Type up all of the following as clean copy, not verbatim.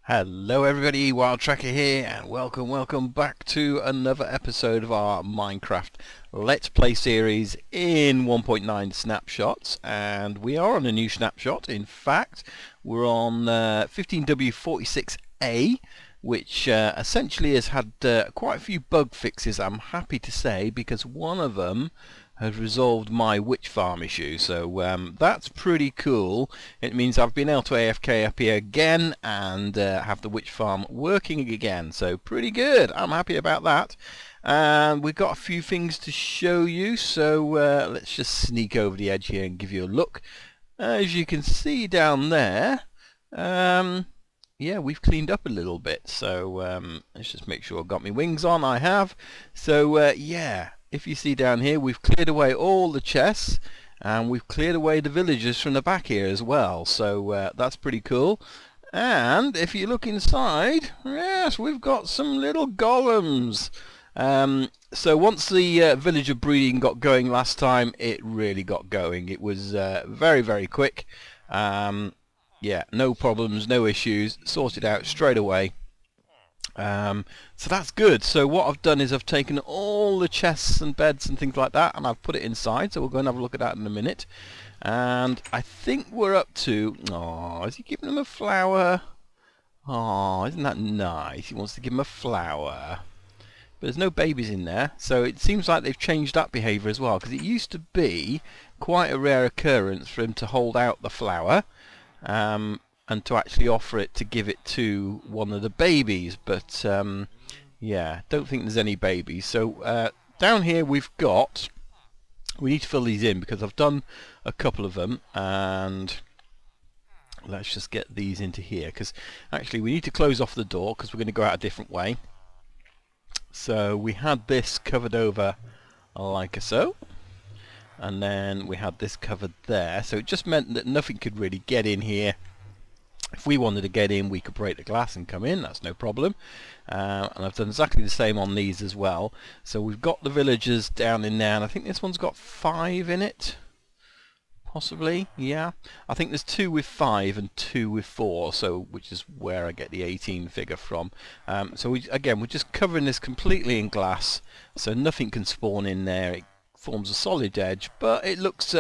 Hello everybody, Wild Tracker here, and welcome back to another episode of our Minecraft Let's Play series in 1.9 snapshots. And we are on a new snapshot. In fact, we're on 15W46A, which essentially has had quite a few bug fixes, I'm happy to say, because one of them has resolved my witch farm issue, so that's pretty cool. It means I've been able to AFK up here again and have the witch farm working again, so pretty good. I'm happy about that. And we've got a few things to show you, so let's just sneak over the edge here and give you a look. As you can see down there, yeah, we've cleaned up a little bit, so let's just make sure I've got my wings on. I have. So yeah, if you see down here, we've cleared away all the chests, and we've cleared away the villagers from the back here as well, so that's pretty cool. And if you look inside, yes, we've got some little golems. So once the villager breeding got going last time, it really got going. It was very quick. Yeah, no problems, no issues, sorted out straight away. So that's good. So what I've done is I've taken all the chests and beds and things like that, and I've put it inside, so we'll go and have a look at that in a minute. And I think we're up to... oh, is he giving him a flower? Oh, isn't that nice? He wants to give him a flower. But there's no babies in there, so it seems like they've changed that behaviour as well, because it used to be quite a rare occurrence for him to hold out the flower and to actually offer it to give it to one of the babies, but yeah, don't think there's any babies. So down here we need to fill these in because I've done a couple of them, and let's just get these into here, because actually we need to close off the door because we're going to go out a different way. So we had this covered over like so, and then we had this covered there, so it just meant that nothing could really get in here. If we wanted to get in, we could break the glass and come in, that's no problem. And I've done exactly the same on these as well. So we've got the villagers down in there, and I think this one's got 5 in it. Possibly, yeah. I think there's 2 with 5 and 2 with 4, so which is where I get the 18 figure from. So again, we're just covering this completely in glass, so nothing can spawn in there. It forms a solid edge, but it looks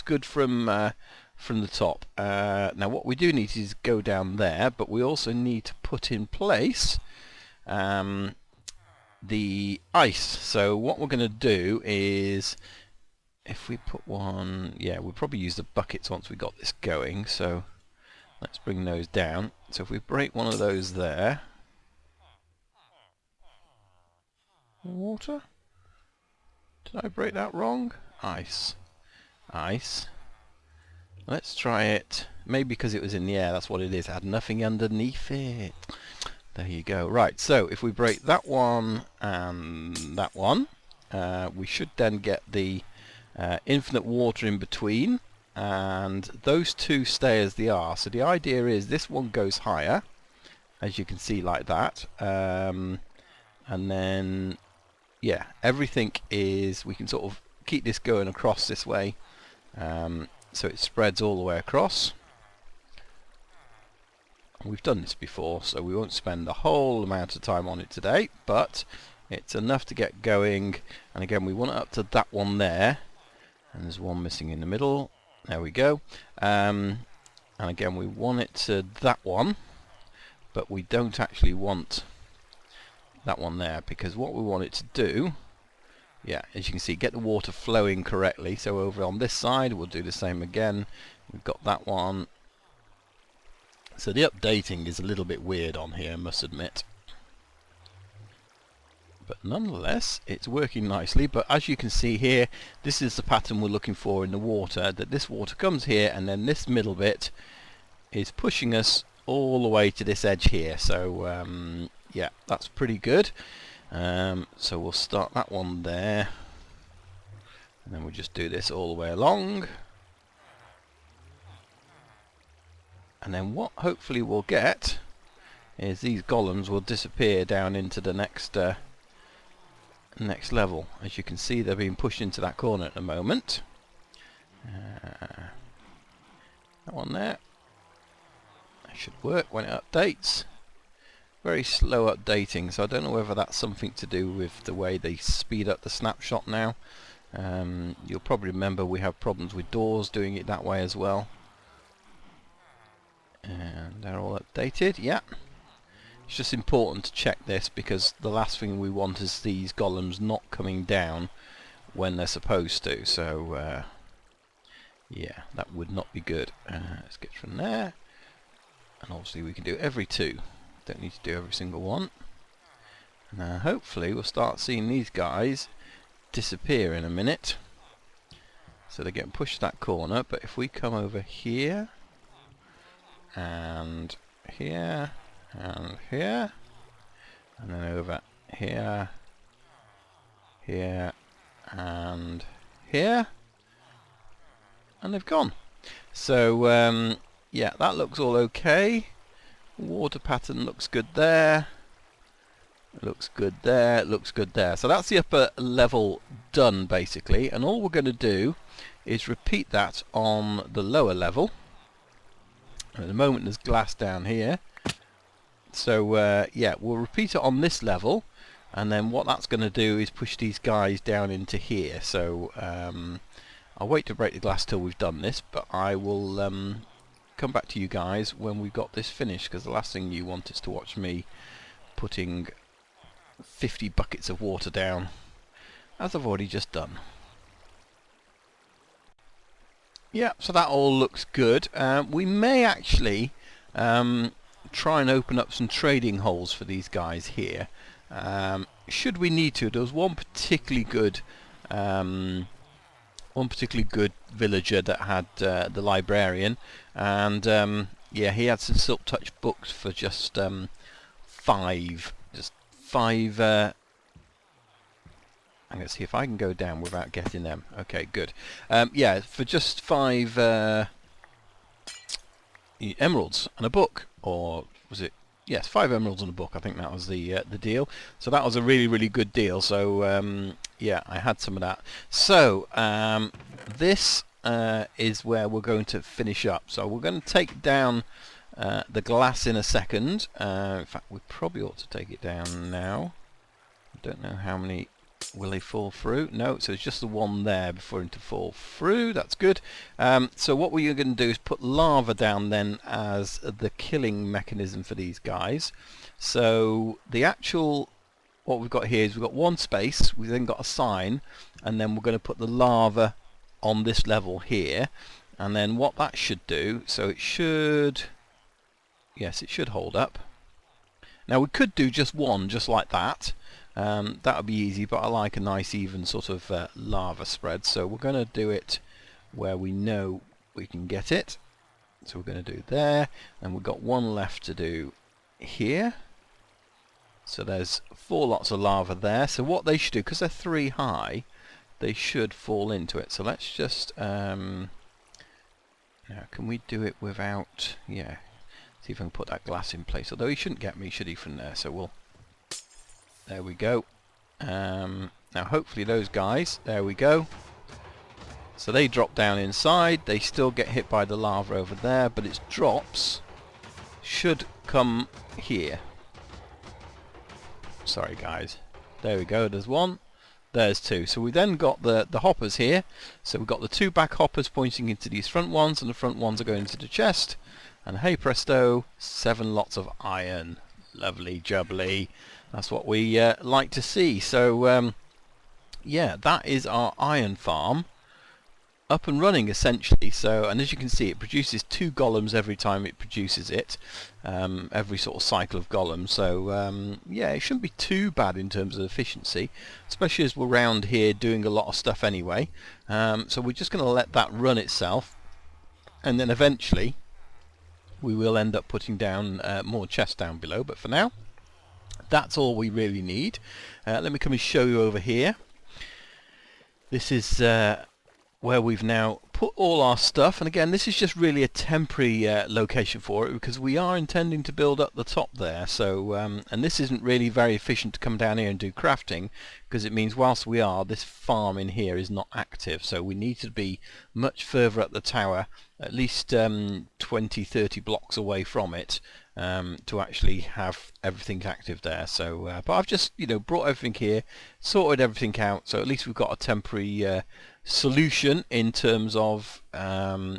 good from the top. Now what we do need is go down there, but we also need to put in place the ice. So what we're going to do is, if we put one, yeah, we'll probably use the buckets once we got this going, so let's bring those down. So if we break one of those there, water, did I break that wrong? Ice. Let's try it. Maybe because it was in the air, that's what it is. It had nothing underneath it. There you go. Right, so if we break that one and that one, we should then get the infinite water in between, and those two stay as they are. So the idea is this one goes higher, as you can see, like that. And then, yeah, everything is... we can sort of keep this going across this way. So it spreads all the way across. We've done this before, so we won't spend the whole amount of time on it today, but it's enough to get going. And again, we want it up to that one there, and there's one missing in the middle. There we go. And again, we want it to that one, but we don't actually want that one there, because what we want it to do, yeah, as you can see, get the water flowing correctly. So over on this side, we'll do the same again. We've got that one. So the updating is a little bit weird on here, I must admit. But nonetheless, it's working nicely. But as you can see here, this is the pattern we're looking for in the water, that this water comes here, and then this middle bit is pushing us all the way to this edge here. So yeah, that's pretty good. So we'll start that one there, and then we'll just do this all the way along, and then what hopefully we'll get is these golems will disappear down into the next next level. As you can see, they're being pushed into that corner at the moment. That one there, that should work when it updates. very slow updating, so I don't know whether that's something to do with the way they speed up the snapshot now. You'll probably remember we have problems with doors doing it that way as well. And they're all updated, yeah. It's just important to check this because the last thing we want is these golems not coming down when they're supposed to, so yeah, that would not be good. Let's get from there, and obviously we can do every 2, don't need to do every single one. Now hopefully we'll start seeing these guys disappear in a minute, so they're getting pushed that corner. But if we come over here and here and here, and then over here, here and here, and they've gone. So yeah, that looks all okay. Water pattern looks good there. Looks good there, looks good there. So that's the upper level done basically, and all we're going to do is repeat that on the lower level. At the moment there's glass down here, so yeah, we'll repeat it on this level, and then what that's going to do is push these guys down into here. So I'll wait to break the glass till we've done this, but I will come back to you guys when we've got this finished, because the last thing you want is to watch me putting 50 buckets of water down, as I've already just done. Yeah, so that all looks good. We may actually try and open up some trading holes for these guys here, should we need to. There was one particularly good villager that had the librarian, and yeah, he had some silk touch books for just 5. I'm going to see if I can go down without getting them. Okay, good. Yeah, for just 5 emeralds and a book, or was it? Yes, 5 emeralds and a book. I think that was the deal. So that was a really, really good deal. So yeah, I had some of that. So this is where we're going to finish up. So we're going to take down the glass in a second. In fact, we probably ought to take it down now. I don't know how many will they fall through. No, so it's just the one there before him to fall through. That's good. So what we're going to do is put lava down then as the killing mechanism for these guys. So the actual, what we've got here is we've got one space, we've then got a sign, and then we're going to put the lava on this level here. And then what that should do, so it should, yes, it should hold up. Now we could do just one, just like that. That would be easy, but I like a nice even sort of lava spread, so we're going to do it where we know we can get it. So we're going to do there, and we've got one left to do here. So there's 4 lots of lava there. So what they should do, because they're 3 high, they should fall into it. So let's just now, can we do it without, yeah, see if I can put that glass in place, although he shouldn't get me, should he, from there? So we'll, there we go. Now hopefully those guys, there we go. So they drop down inside, they still get hit by the lava over there, but its drops should come here. Sorry guys. There we go, there's 1, there's 2. So we then got the hoppers here. So we've got the 2 back hoppers pointing into these front ones, and the front ones are going into the chest. And hey presto, 7 lots of iron. Lovely jubbly. That's what we like to see. So yeah, that is our iron farm up and running essentially. So, and as you can see, it produces 2 golems every time it produces it, every sort of cycle of golems. So yeah, it shouldn't be too bad in terms of efficiency, especially as we're around here doing a lot of stuff anyway. So we're just going to let that run itself, and then eventually we will end up putting down more chests down below. But for now, that's all we really need. Let me come and show you over here. This is where we've now put all our stuff, and again, this is just really a temporary location for it, because we are intending to build up the top there. So and this isn't really very efficient to come down here and do crafting, because it means whilst we are, this farm in here is not active. So we need to be much further up the tower, at least 20-30 blocks away from it, to actually have everything active there. So, but I've just brought everything here, sorted everything out, so at least we've got a temporary solution in terms of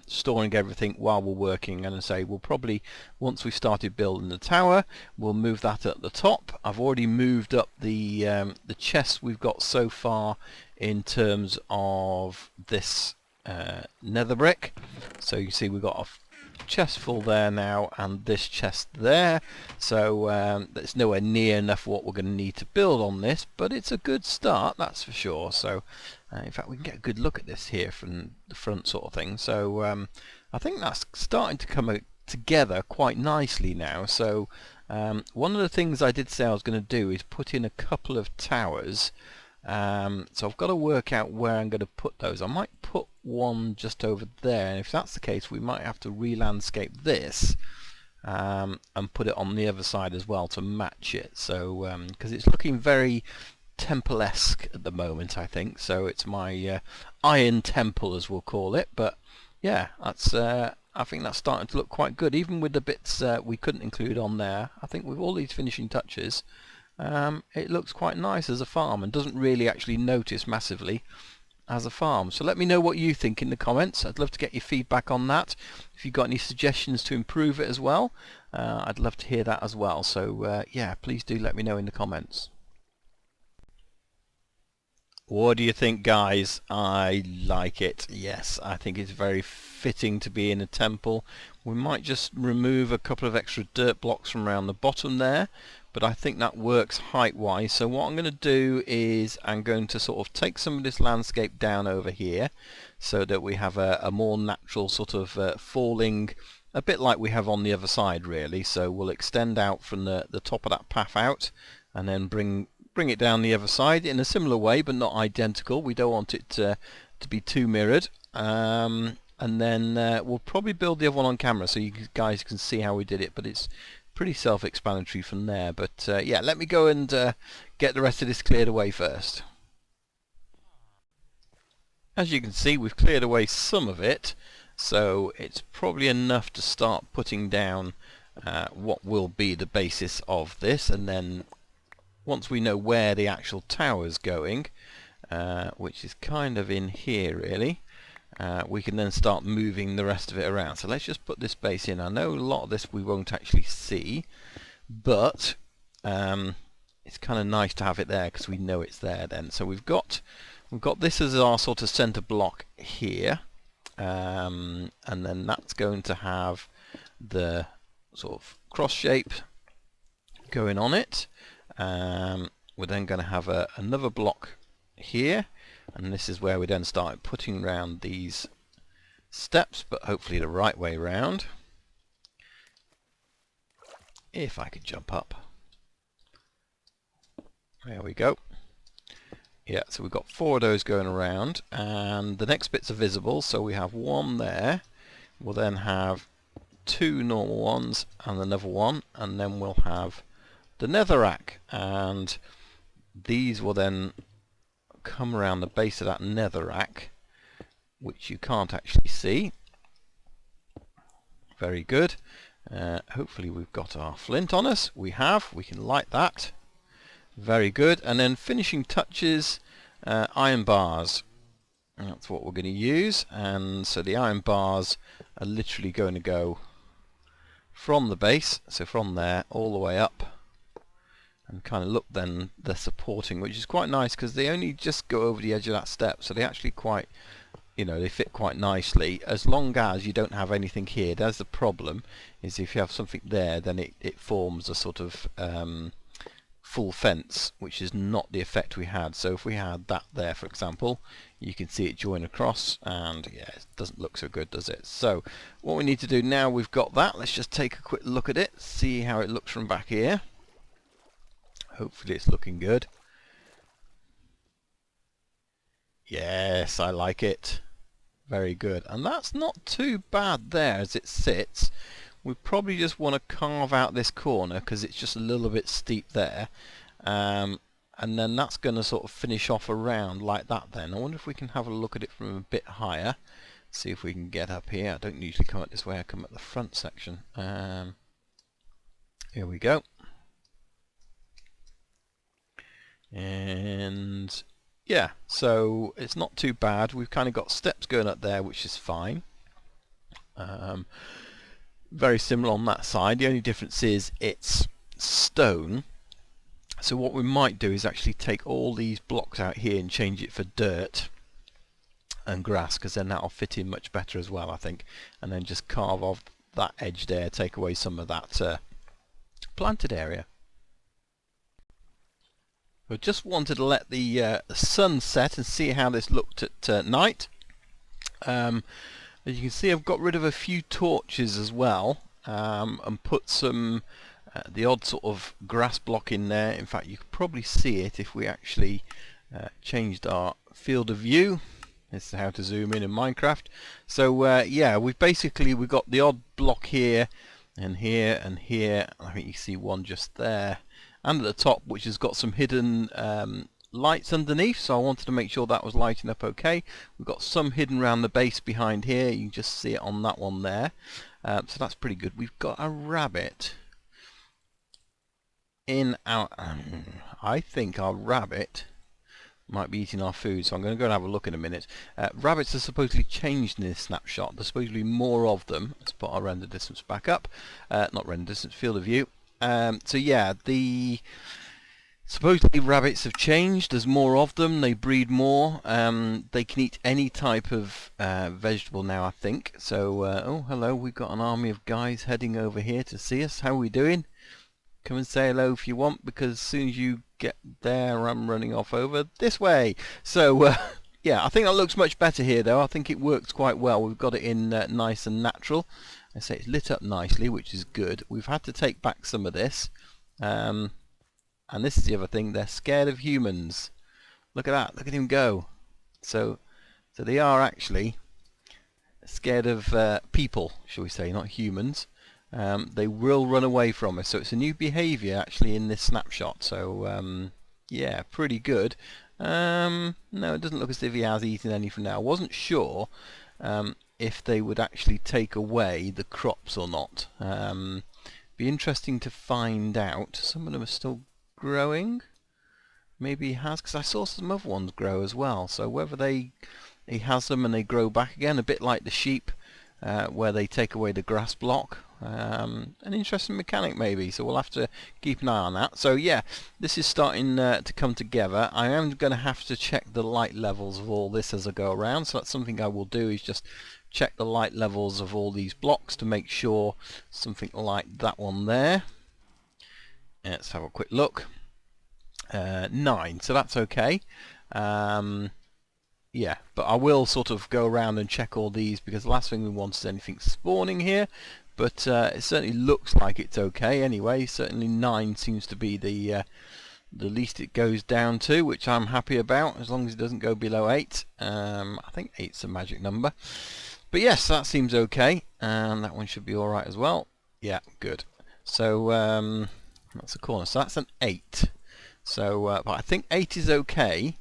storing everything while we're working. And I say we'll probably, once we've started building the tower, we'll move that at the top. I've already moved up the chests we've got so far in terms of this nether brick. So you see we've got a chest full there now, and this chest there, so that's nowhere near enough what we're going to need to build on this, but it's a good start, that's for sure. So in fact we can get a good look at this here from the front sort of thing. So I think that's starting to come together quite nicely now. So one of the things I did say I was going to do is put in a couple of towers. So I've got to work out where I'm going to put those. I might put one just over there, and if that's the case we might have to re-landscape this and put it on the other side as well to match it. So because it's looking very temple-esque at the moment, I think. So it's my iron temple, as we'll call it. But yeah, that's I think that's starting to look quite good, even with the bits we couldn't include on there. I think with all these finishing touches, it looks quite nice as a farm and doesn't really actually notice massively as a farm. So let me know what you think in the comments. I'd love to get your feedback on that. If you've got any suggestions to improve it as well, I'd love to hear that as well. So yeah, please do let me know in the comments. What do you think, guys? I like it. Yes, I think it's very fitting to be in a temple. We might just remove a couple of extra dirt blocks from around the bottom there, but I think that works height wise. So what I'm going to do is I'm going to sort of take some of this landscape down over here so that we have a more natural sort of falling, a bit like we have on the other side really. So we'll extend out from the top of that path out and then bring it down the other side in a similar way but not identical. We don't want it to be too mirrored. And then we'll probably build the other one on camera so you guys can see how we did it, but it's pretty self-explanatory from there. But yeah, let me go and get the rest of this cleared away first. As you can see, we've cleared away some of it, so it's probably enough to start putting down what will be the basis of this. And then once we know where the actual tower's going, which is kind of in here really, we can then start moving the rest of it around. So let's just put this base in. I know a lot of this we won't actually see, but it's kind of nice to have it there because we know it's there then. So we've got this as our sort of center block here, and then that's going to have the sort of cross shape going on it. We're then going to have another block here, and this is where we then start putting around these steps, but hopefully the right way round. If I could jump up. There we go. Yeah, so we've got 4 of those going around, and the next bits are visible, so we have one there. We'll then have 2 normal ones and another one, and then we'll have the netherrack, and these will then come around the base of that netherrack, which you can't actually see. Very good. Hopefully we've got our flint on us. We have. We can light that. Very good. And then finishing touches, iron bars. And that's what we're going to use. And so the iron bars are literally going to go from the base, so from there all the way up, and kind of look then they're supporting, which is quite nice because they only just go over the edge of that step, so they actually quite, they fit quite nicely, as long as you don't have anything here. That's the problem, is if you have something there, then it forms a sort of full fence, which is not the effect we had. So if we had that there, for example, you can see it join across, and yeah, it doesn't look so good, does it? So what we need to do now we've got that, let's just take a quick look at it, see how it looks from back here. Hopefully it's looking good. Yes, I like it. Very good. And that's not too bad there as it sits. We probably just want to carve out this corner because it's just a little bit steep there. And then that's going to sort of finish off around like that then. I wonder if we can have a look at it from a bit higher. See if we can get up here. I don't usually come up this way, I come at the front section. Here we go. And yeah, so it's not too bad. We've kind of got steps going up there, which is fine. Very similar on that side. The only difference is it's stone. So what we might do is actually take all these blocks out here and change it for dirt and grass, because then that'll fit in much better as well, I think. And then just carve off that edge there, take away some of that planted area. I just wanted to let the sun set and see how this looked at night. As you can see, I've got rid of a few torches as well, and put some the odd sort of grass block in there. In fact, you could probably see it if we actually changed our field of view. This is how to zoom in Minecraft. So yeah, we've got the odd block here and here and here. I think you see one just there, and at the top, which has got some hidden lights underneath, so I wanted to make sure that was lighting up okay. We've got some hidden around the base behind here. You can just see it on that one there. So that's pretty good. We've got a rabbit in our... I think our rabbit might be eating our food, so I'm going to go and have a look in a minute. Rabbits are supposedly changed in this snapshot. There's supposedly more of them. Let's put our render distance back up. Not render distance, field of view. So yeah, supposedly rabbits have changed. There's more of them. They breed more. They can eat any type of vegetable now, I think. So, oh, hello. We've got an army of guys heading over here to see us. How are we doing? Come and say hello if you want, because as soon as you get there, I'm running off over this way. So, yeah, I think that looks much better here, though. I think it works quite well. We've got it in nice and natural. I say it's lit up nicely, which is good. We've had to take back some of this. And this is the other thing. They're scared of humans. Look at that. Look at him go. So they are actually scared of people, shall we say, not humans. They will run away from us, so it's a new behaviour actually in this snapshot. So yeah, pretty good. No, it doesn't look as if he has eaten any for now. I wasn't sure if they would actually take away the crops or not. Be interesting to find out. Some of them are still growing. Maybe he has, because I saw some other ones grow as well. So whether he has them and they grow back again, a bit like the sheep, where they take away the grass block. An interesting mechanic maybe, so we'll have to keep an eye on that. So yeah, this is starting to come together. I am going to have to check the light levels of all this as I go around, so that's something I will do, is just check the light levels of all these blocks to make sure something like that one there. Let's have a quick look. 9, so that's okay. Yeah, but I will sort of go around and check all these, because the last thing we want is anything spawning here. But it certainly looks like it's okay anyway. Certainly 9 seems to be the least it goes down to, which I'm happy about, as long as it doesn't go below 8. I think 8's a magic number. But yes, that seems okay, and that one should be alright as well. Yeah, good. So that's a corner, so that's an 8. So but I think 8 is okay.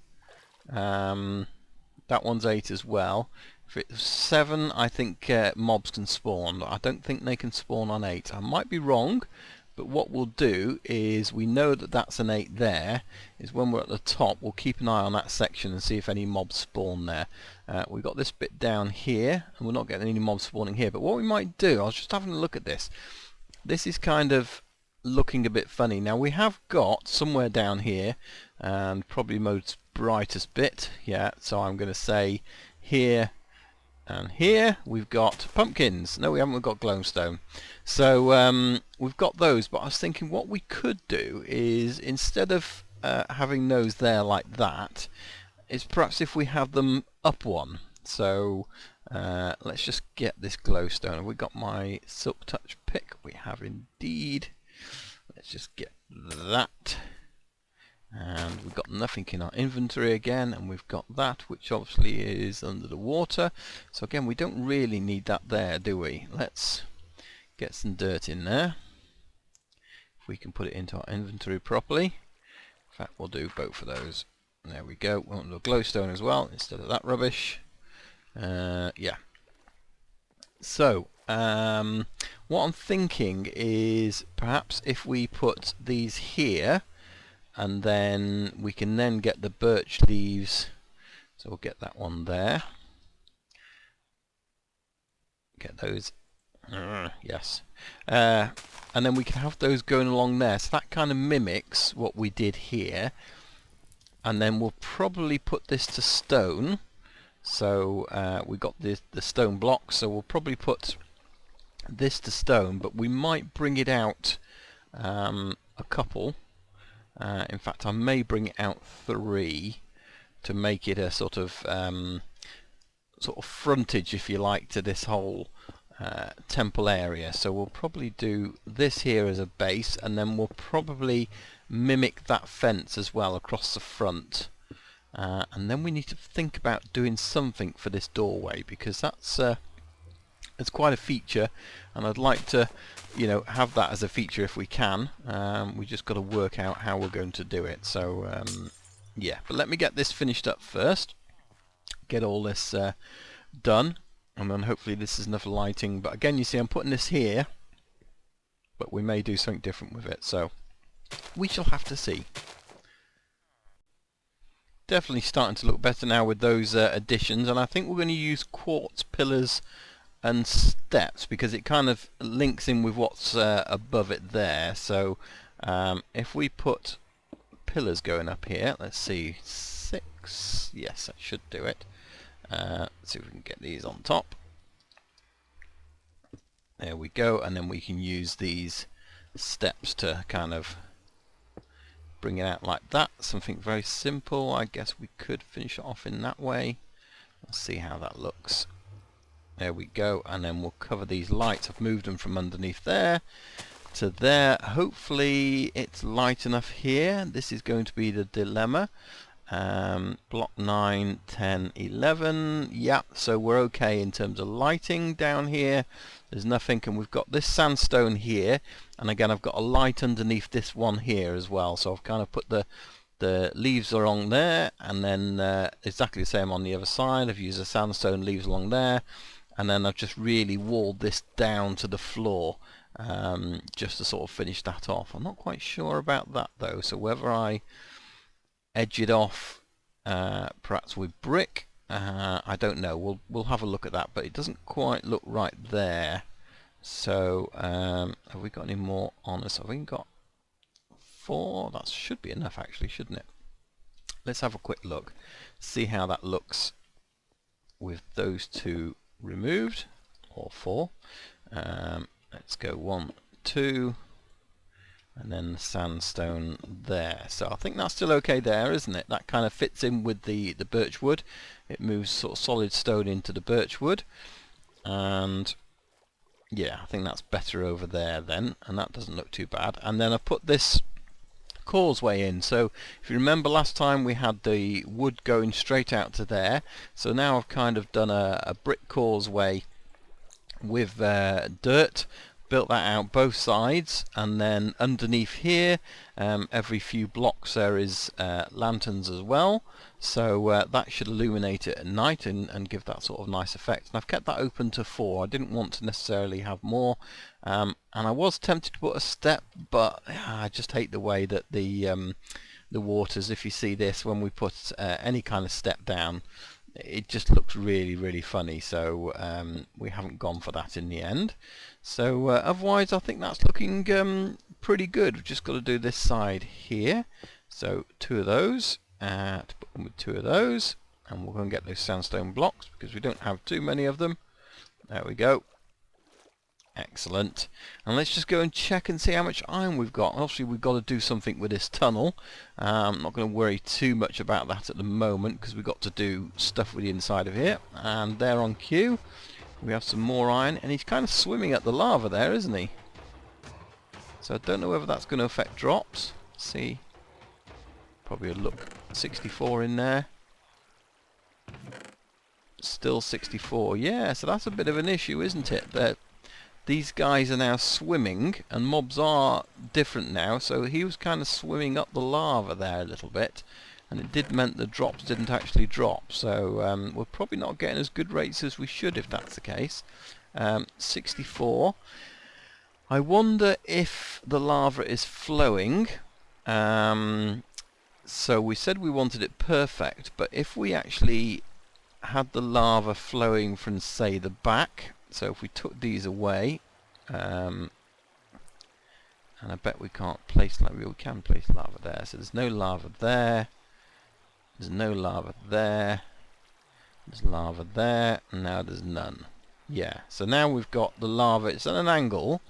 That one's 8 as well. If it's 7, I think mobs can spawn. I don't think they can spawn on 8. I might be wrong, but what we'll do is, we know that that's an 8 there, is when we're at the top, we'll keep an eye on that section and see if any mobs spawn there. We've got this bit down here, and we're not getting any mobs spawning here. But what we might do, I was just having a look at this. This is kind of looking a bit funny. Now we have got somewhere down here, and probably most brightest bit, yeah, so I'm going to say here and here we've got pumpkins. No, we haven't. We've got glowstone. So we've got those, but I was thinking what we could do is, instead of having those there like that, is perhaps if we have them up one. So let's just get this glowstone. Have we got my silk touch pick? We have indeed. Let's just get that. And we've got nothing in our inventory again, and we've got that, which obviously is under the water. So again, we don't really need that there, do we? Let's get some dirt in there. If we can put it into our inventory properly. In fact, we'll do both of those. There we go. We want the glowstone as well, instead of that rubbish. Yeah. So, what I'm thinking is perhaps if we put these here, and then we can then get the birch leaves, so we'll get that one there, get those, yes, and then we can have those going along there, so that kind of mimics what we did here. And then we'll probably put this to stone, so we got the stone blocks, so we'll probably put this to stone, but we might bring it out a couple. In fact, I may bring it out 3 to make it a sort of frontage, if you like, to this whole temple area. So we'll probably do this here as a base, and then we'll probably mimic that fence as well across the front. And then we need to think about doing something for this doorway, because that's it's quite a feature, and I'd like to, you know, have that as a feature if we can. We just got to work out how we're going to do it. So yeah, but let me get this finished up first, get all this done, and then hopefully this is enough lighting. But again, you see I'm putting this here, but we may do something different with it, so we shall have to see. Definitely starting to look better now with those additions, and I think we're going to use quartz pillars and steps because it kind of links in with what's above it there. So if we put pillars going up here, let's see, 6, yes, that should do it. Let's see if we can get these on top. There we go, and then we can use these steps to kind of bring it out like that. Something very simple. I guess we could finish it off in that way. Let's see how that looks. There we go, and then we'll cover these lights. I've moved them from underneath there to there. Hopefully it's light enough here. This is going to be the dilemma. Block 9, 10, 11. Yeah, so we're okay in terms of lighting down here. There's nothing, and we've got this sandstone here, and again I've got a light underneath this one here as well. So I've kind of put the leaves along there, and then exactly the same on the other side. I've used the sandstone leaves along there, and then I've just really walled this down to the floor just to sort of finish that off. I'm not quite sure about that though, so whether I edge it off perhaps with brick, I don't know. We'll have a look at that, but it doesn't quite look right there. So have we got any more on us? Have we got 4? That should be enough actually, shouldn't it? Let's have a quick look, see how that looks with those 2 removed, or 4. Let's go 1, 2, and then the sandstone there. So I think that's still okay there, isn't it? That kind of fits in with the birch wood. It moves sort of solid stone into the birch wood, and yeah, I think that's better over there then, and that doesn't look too bad. And then I put this causeway in. So if you remember last time we had the wood going straight out to there, so now I've kind of done a brick causeway with dirt, built that out both sides, and then underneath here every few blocks there is lanterns as well, so that should illuminate it at night and give that sort of nice effect. And I've kept that open to 4. I didn't want to necessarily have more, and I was tempted to put a step, but I just hate the way that the waters, if you see this, when we put any kind of step down, it just looks really funny, so we haven't gone for that in the end. So otherwise I think that's looking pretty good. We've just got to do this side here, so 2 of those, to put them with 2 of those, and we're going to get those sandstone blocks because we don't have too many of them. There we go. Excellent. And let's just go and check and see how much iron we've got. Obviously we've got to do something with this tunnel. I'm not going to worry too much about that at the moment because we've got to do stuff with the inside of here. And there on cue we have some more iron, and he's kind of swimming at the lava there, isn't he? So I don't know whether that's going to affect drops. Let's see, probably a look, 64 in there. Still 64. Yeah, so that's a bit of an issue, isn't it? That these guys are now swimming, and mobs are different now, so he was kind of swimming up the lava there a little bit, and it did mean the drops didn't actually drop, so we're probably not getting as good rates as we should if that's the case. 64. I wonder if the lava is flowing. So we said we wanted it perfect, but if we actually had the lava flowing from, say, the back, so if we took these away, and I bet we can't place lava, we can place lava there, so there's no lava there, there's no lava there, there's lava there, and now there's none. Yeah, so now we've got the lava, it's at an angle,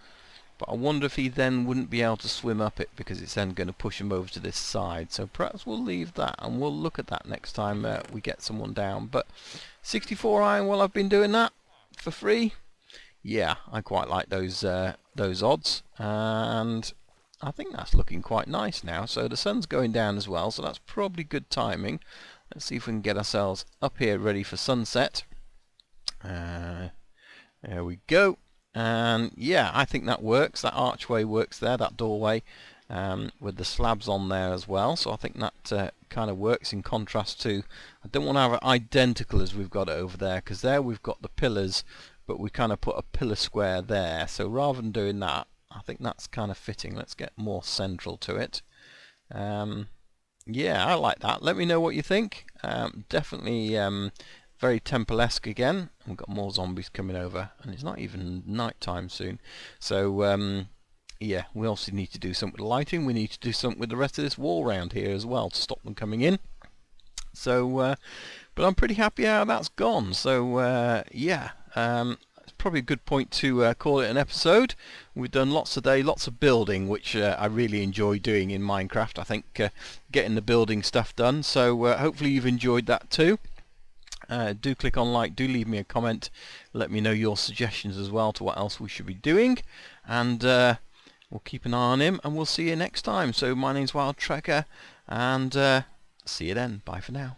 but I wonder if he then wouldn't be able to swim up it because it's then going to push him over to this side. So perhaps we'll leave that and we'll look at that next time we get someone down. But 64 iron, well, I've been doing that for free. Yeah, I quite like those odds, and I think that's looking quite nice now. So the sun's going down as well, so that's probably good timing. Let's see if we can get ourselves up here ready for sunset. There we go. And yeah, I think that works. That archway works there, that doorway, with the slabs on there as well. So I think that kind of works in contrast to, I don't want to have it identical as we've got it over there, because there we've got the pillars, but we kind of put a pillar square there. So rather than doing that, I think that's kind of fitting. Let's get more central to it. Yeah, I like that. Let me know what you think. Definitely very temple-esque again. We've got more zombies coming over, and it's not even night time soon. So yeah, we also need to do something with the lighting. We need to do something with the rest of this wall round here as well to stop them coming in. So but I'm pretty happy how that's gone. So yeah, it's probably a good point to call it an episode. We've done lots today, lots of building, which I really enjoy doing in Minecraft. I think getting the building stuff done. So hopefully you've enjoyed that too. Do click on like, do leave me a comment, let me know your suggestions as well to what else we should be doing, and we'll keep an eye on him, and we'll see you next time. So my name's WildTrekker, and see you then. Bye for now.